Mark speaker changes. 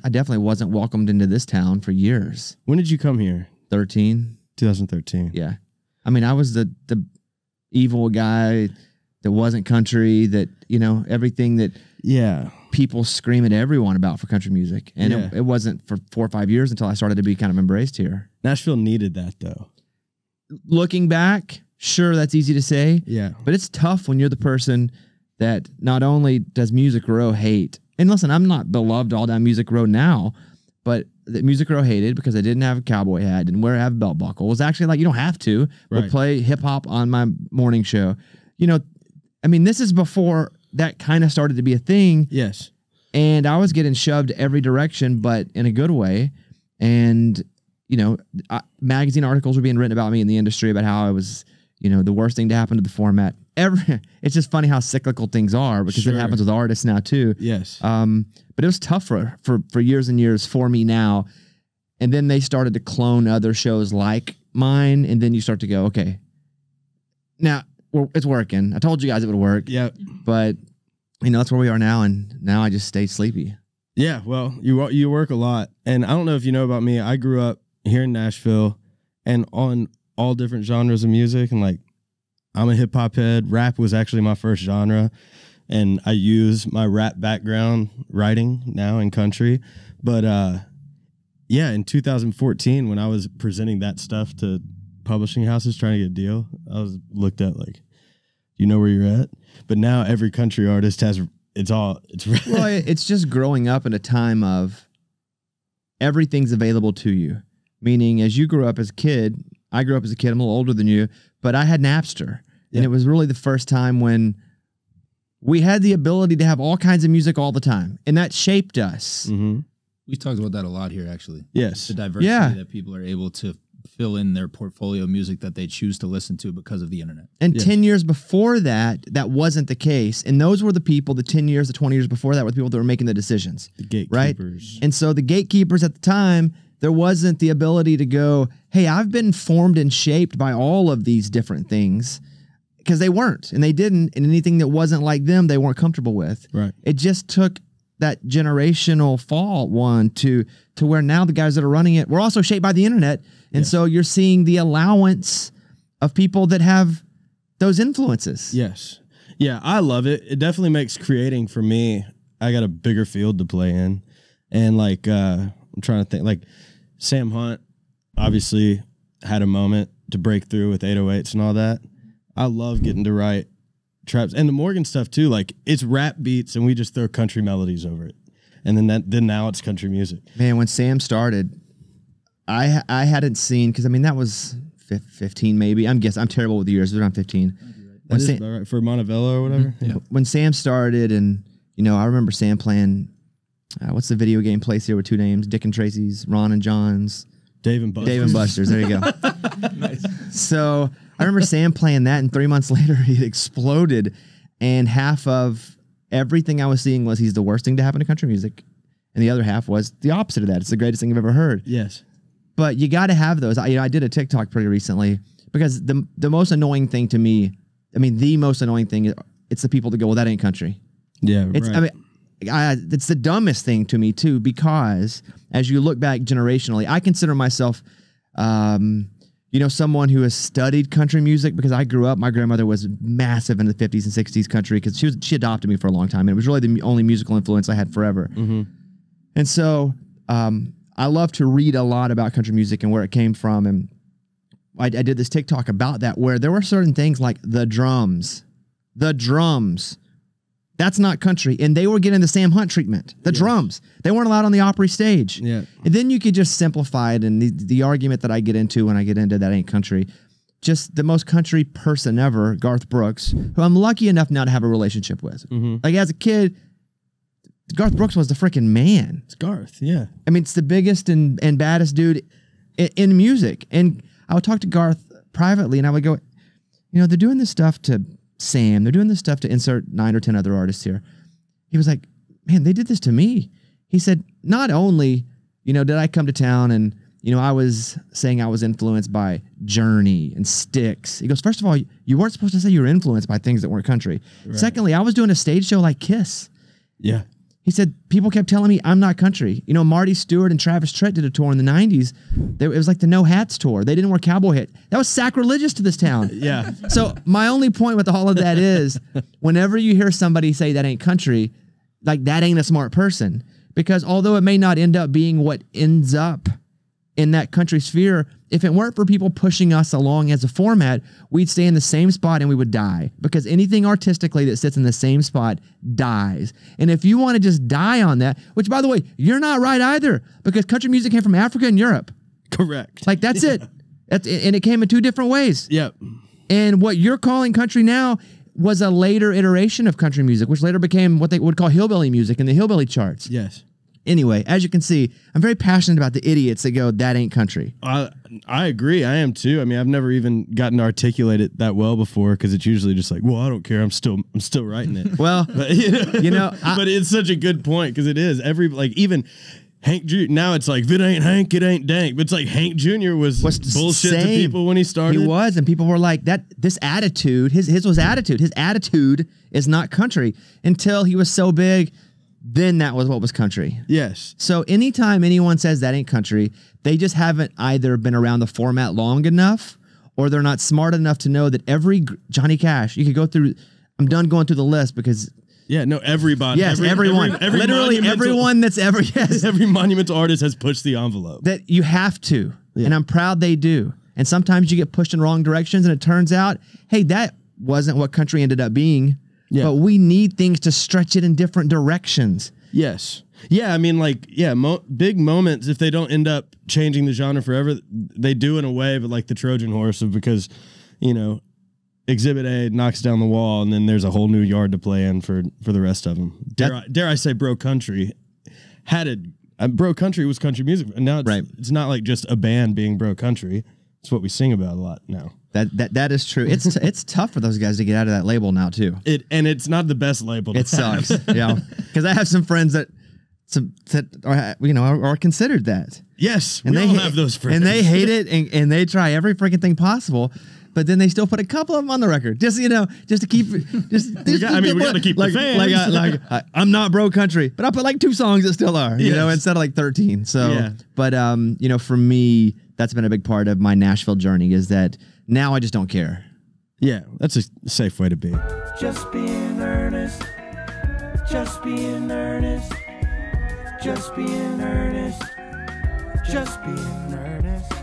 Speaker 1: I definitely wasn't welcomed into this town for years.
Speaker 2: When did you come here? 2013.
Speaker 1: Yeah. I mean, I was the evil guy that wasn't country, that, you know, everything that people scream at everyone about for country music. And it wasn't for 4 or 5 years until I started to be kind of embraced here.
Speaker 2: Nashville needed that, though.
Speaker 1: Looking back, sure, that's easy to say.
Speaker 2: Yeah.
Speaker 1: But it's tough when you're the person that not only does Music Row hate, and listen, I'm not beloved all down Music Row now, but that Music Row hated because I didn't have a cowboy hat, didn't have a belt buckle. It was actually like, you don't have to.
Speaker 2: Right.
Speaker 1: We'll play hip hop on my morning show. You know, I mean, this is before that kind of started to be a thing.
Speaker 2: Yes.
Speaker 1: And I was getting shoved every direction, but in a good way. And, you know, magazine articles were being written about me in the industry about how I was, you know, the worst thing to happen to the format. It's just funny how cyclical things are, because it happens with artists now too.
Speaker 2: Yes.
Speaker 1: But it was tough for years and years for me now. And then they started to clone other shows like mine. And then you start to go, okay, now it's working. I told you guys it would work.
Speaker 2: Yeah.
Speaker 1: But, you know, that's where we are now. And now I just stay sleepy.
Speaker 2: Yeah. Well, you work a lot. And I don't know if you know about me. I grew up here in Nashville and on all different genres of music. And like, I'm a hip hop head. Rap was actually my first genre. And I use my rap background writing now in country. But yeah, in 2014, when I was presenting that stuff to publishing houses trying to get a deal, I was looked at like, you know where you're at? But now every country artist has, well,
Speaker 1: it's just growing up in a time of everything's available to you. Meaning, as you grew up as a kid, I grew up as a kid, I'm a little older than you, but I had Napster. And it was really the first time when we had the ability to have all kinds of music all the time. And that shaped us.
Speaker 2: Mm-hmm.
Speaker 3: We talked about that a lot here, actually.
Speaker 2: Yes.
Speaker 3: The diversity that people are able to fill in their portfolio of music that they choose to listen to because of the internet.
Speaker 1: And 10 years before that, that wasn't the case. And those were the people, the 10 years, the 20 years before that were the people that were making the decisions.
Speaker 2: The gatekeepers.
Speaker 1: Right? And so the gatekeepers at the time, there wasn't the ability to go, hey, I've been formed and shaped by all of these different things. Because they weren't, and they didn't, and anything that wasn't like them, they weren't comfortable with.
Speaker 2: Right.
Speaker 1: It just took that generational fall to where now the guys that are running it, we're also shaped by the internet. And so you're seeing the allowance of people that have those influences.
Speaker 2: Yes. Yeah, I love it. It definitely makes creating, for me, I got a bigger field to play in. And like, I'm trying to think, like Sam Hunt obviously had a moment to break through with 808s and all that. I love getting to write traps, and the Morgan stuff too. Like, it's rap beats and we just throw country melodies over it. And then now it's country music. Man,
Speaker 1: when Sam started, I hadn't seen, because I mean, that was 15 maybe. I'm terrible with the years, but I'm 15.
Speaker 2: That is right, for Montevello or whatever.
Speaker 1: Yeah. When Sam started, and you know, I remember Sam playing, what's the video game place here with two names? Dick and Tracy's, Ron and John's.
Speaker 2: Dave and Buster's.
Speaker 1: Dave and Buster's, there you go. Nice. So I remember Sam playing that, and 3 months later he exploded, and half of everything I was seeing was he's the worst thing to happen to country music, and the other half was the opposite of that. It's the greatest thing I've ever heard.
Speaker 2: Yes.
Speaker 1: But you got to have those. I did a TikTok pretty recently, because the most annoying thing to me, I mean, the most annoying thing, it's the people that go, well, that ain't country.
Speaker 2: Yeah,
Speaker 1: right. I mean, it's the dumbest thing to me too, because as you look back generationally, I consider myself, you know, someone who has studied country music, because I grew up, my grandmother was massive in the 50s and 60s country, because she adopted me for a long time, and it was really the only musical influence I had forever.
Speaker 2: Mm-hmm.
Speaker 1: And so I love to read a lot about country music and where it came from, and I did this TikTok about that, where there were certain things like the drums. That's not country. And they were getting the Sam Hunt treatment. The drums. They weren't allowed on the Opry stage.
Speaker 2: Yeah.
Speaker 1: And then you could just simplify it. And the argument that I get into when I get into that ain't country, just the most country person ever, Garth Brooks, who I'm lucky enough now to have a relationship with.
Speaker 2: Mm-hmm.
Speaker 1: Like, as a kid, Garth Brooks was the freaking man.
Speaker 2: It's Garth, yeah.
Speaker 1: I mean, it's the biggest and baddest dude in music. And I would talk to Garth privately, and I would go, you know, they're doing this stuff to Sam, they're doing this stuff to insert 9 or 10 other artists here. He was like, man, they did this to me. He said, not only, you know, did I come to town and, you know, I was saying I was influenced by Journey and Styx. He goes, first of all, you weren't supposed to say you were influenced by things that weren't country. Right. Secondly, I was doing a stage show like Kiss.
Speaker 2: Yeah.
Speaker 1: He said, people kept telling me I'm not country. You know, Marty Stewart and Travis Tritt did a tour in the 90s. It was like the No Hats tour. They didn't wear cowboy hat. That was sacrilegious to this town.
Speaker 2: Yeah.
Speaker 1: So my only point with all of that is whenever you hear somebody say that ain't country, like that ain't a smart person. Because although it may not end up being what ends up in that country sphere, if it weren't for people pushing us along as a format, we'd stay in the same spot and we would die. Because anything artistically that sits in the same spot dies. And if you want to just die on that, which by the way, you're not right either, because country music came from Africa and Europe.
Speaker 2: Correct.
Speaker 1: Like that's it. And it came in two different ways.
Speaker 2: Yep.
Speaker 1: And what you're calling country now was a later iteration of country music, which later became what they would call hillbilly music in the hillbilly charts.
Speaker 2: Yes.
Speaker 1: Anyway, as you can see, I'm very passionate about the idiots that go, that ain't country.
Speaker 2: I agree. I am too. I mean, I've never even gotten to articulate it that well before because it's usually just like, well, I don't care. I'm still writing it.
Speaker 1: Well,
Speaker 2: but, but it's such a good point because it is even Hank Jr. Now it's like, if it ain't Hank, it ain't Dank. But it's like Hank Jr. was bullshit to people when he started.
Speaker 1: He was, and people were like, this attitude, his was attitude. His attitude is not country until he was so big. Then that was what was country.
Speaker 2: Yes.
Speaker 1: So anytime anyone says that ain't country, they just haven't either been around the format long enough or they're not smart enough to know that every Johnny Cash, you could go through, I'm done going through the list because...
Speaker 2: Yeah, no, everybody.
Speaker 1: Yes, everyone. Literally everyone that's ever, yes.
Speaker 2: Every monumental artist has pushed the envelope.
Speaker 1: That you have to. Yeah. And I'm proud they do. And sometimes you get pushed in wrong directions and it turns out, hey, that wasn't what country ended up being. Yeah. But we need things to stretch it in different directions.
Speaker 2: Yes. Yeah, I mean, like, yeah, big moments, if they don't end up changing the genre forever, they do in a way, but like the Trojan horse of because, you know, Exhibit A knocks down the wall and then there's a whole new yard to play in for the rest of them. Dare I say Bro Country Bro Country was country music. And now it's not like just a band being Bro Country. It's what we sing about a lot now.
Speaker 1: That is true. It's tough for those guys to get out of that label now too.
Speaker 2: And it's not the best label.
Speaker 1: It sucks. Yeah, because I have some friends that are considered that.
Speaker 2: Yes, and we all have those friends,
Speaker 1: and they hate it, and they try every freaking thing possible. But then they still put a couple of them on the record, just to keep. We got
Speaker 2: to keep the fans.
Speaker 1: I'm not Bro Country, but I put like 2 songs that still are, instead of like 13. So, yeah. But for me, that's been a big part of my Nashville journey. Is that now I just don't care.
Speaker 2: Yeah, that's a safe way to be.
Speaker 4: Just being earnest. Just being earnest. Just being earnest. Just being earnest.